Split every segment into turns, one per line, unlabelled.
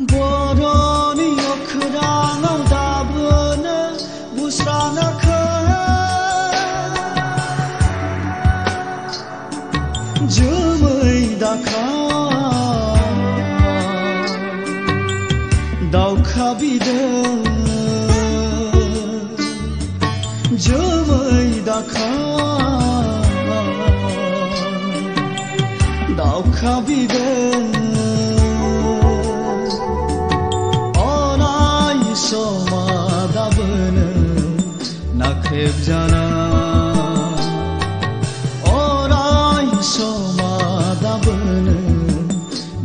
Boroni okhrana dabna busrana kha jumai dakha daukha bide jumai dakha daukha bide nakheb jana orai somadabn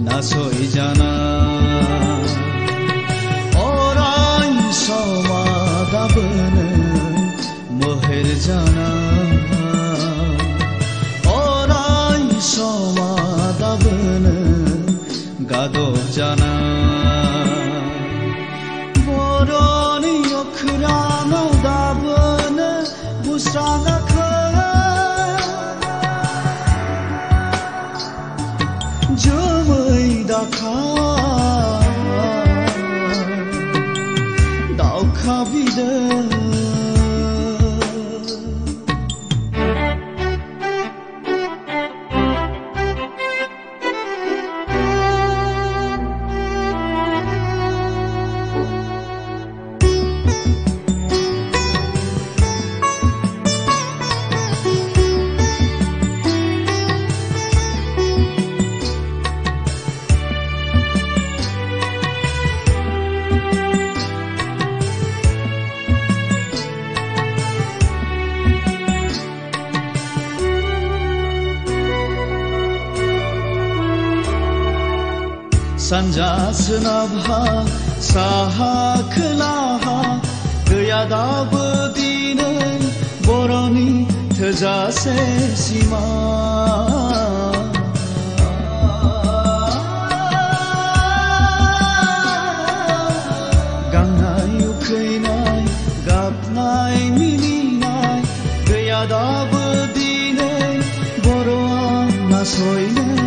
nasoi jana orai somadabn moher jana orai somadabn gadob jana boroni okhrana dabna busrana kha jumai dakha daukha bide सानजा सोनाबहा साहा खोलाहा गैया दाबो दिनै बर'नि थोजासे सिमा गांनाय उखैनाय गाबनाय मिनिनाय गैया दाबो दिनै बर'आ नासयनो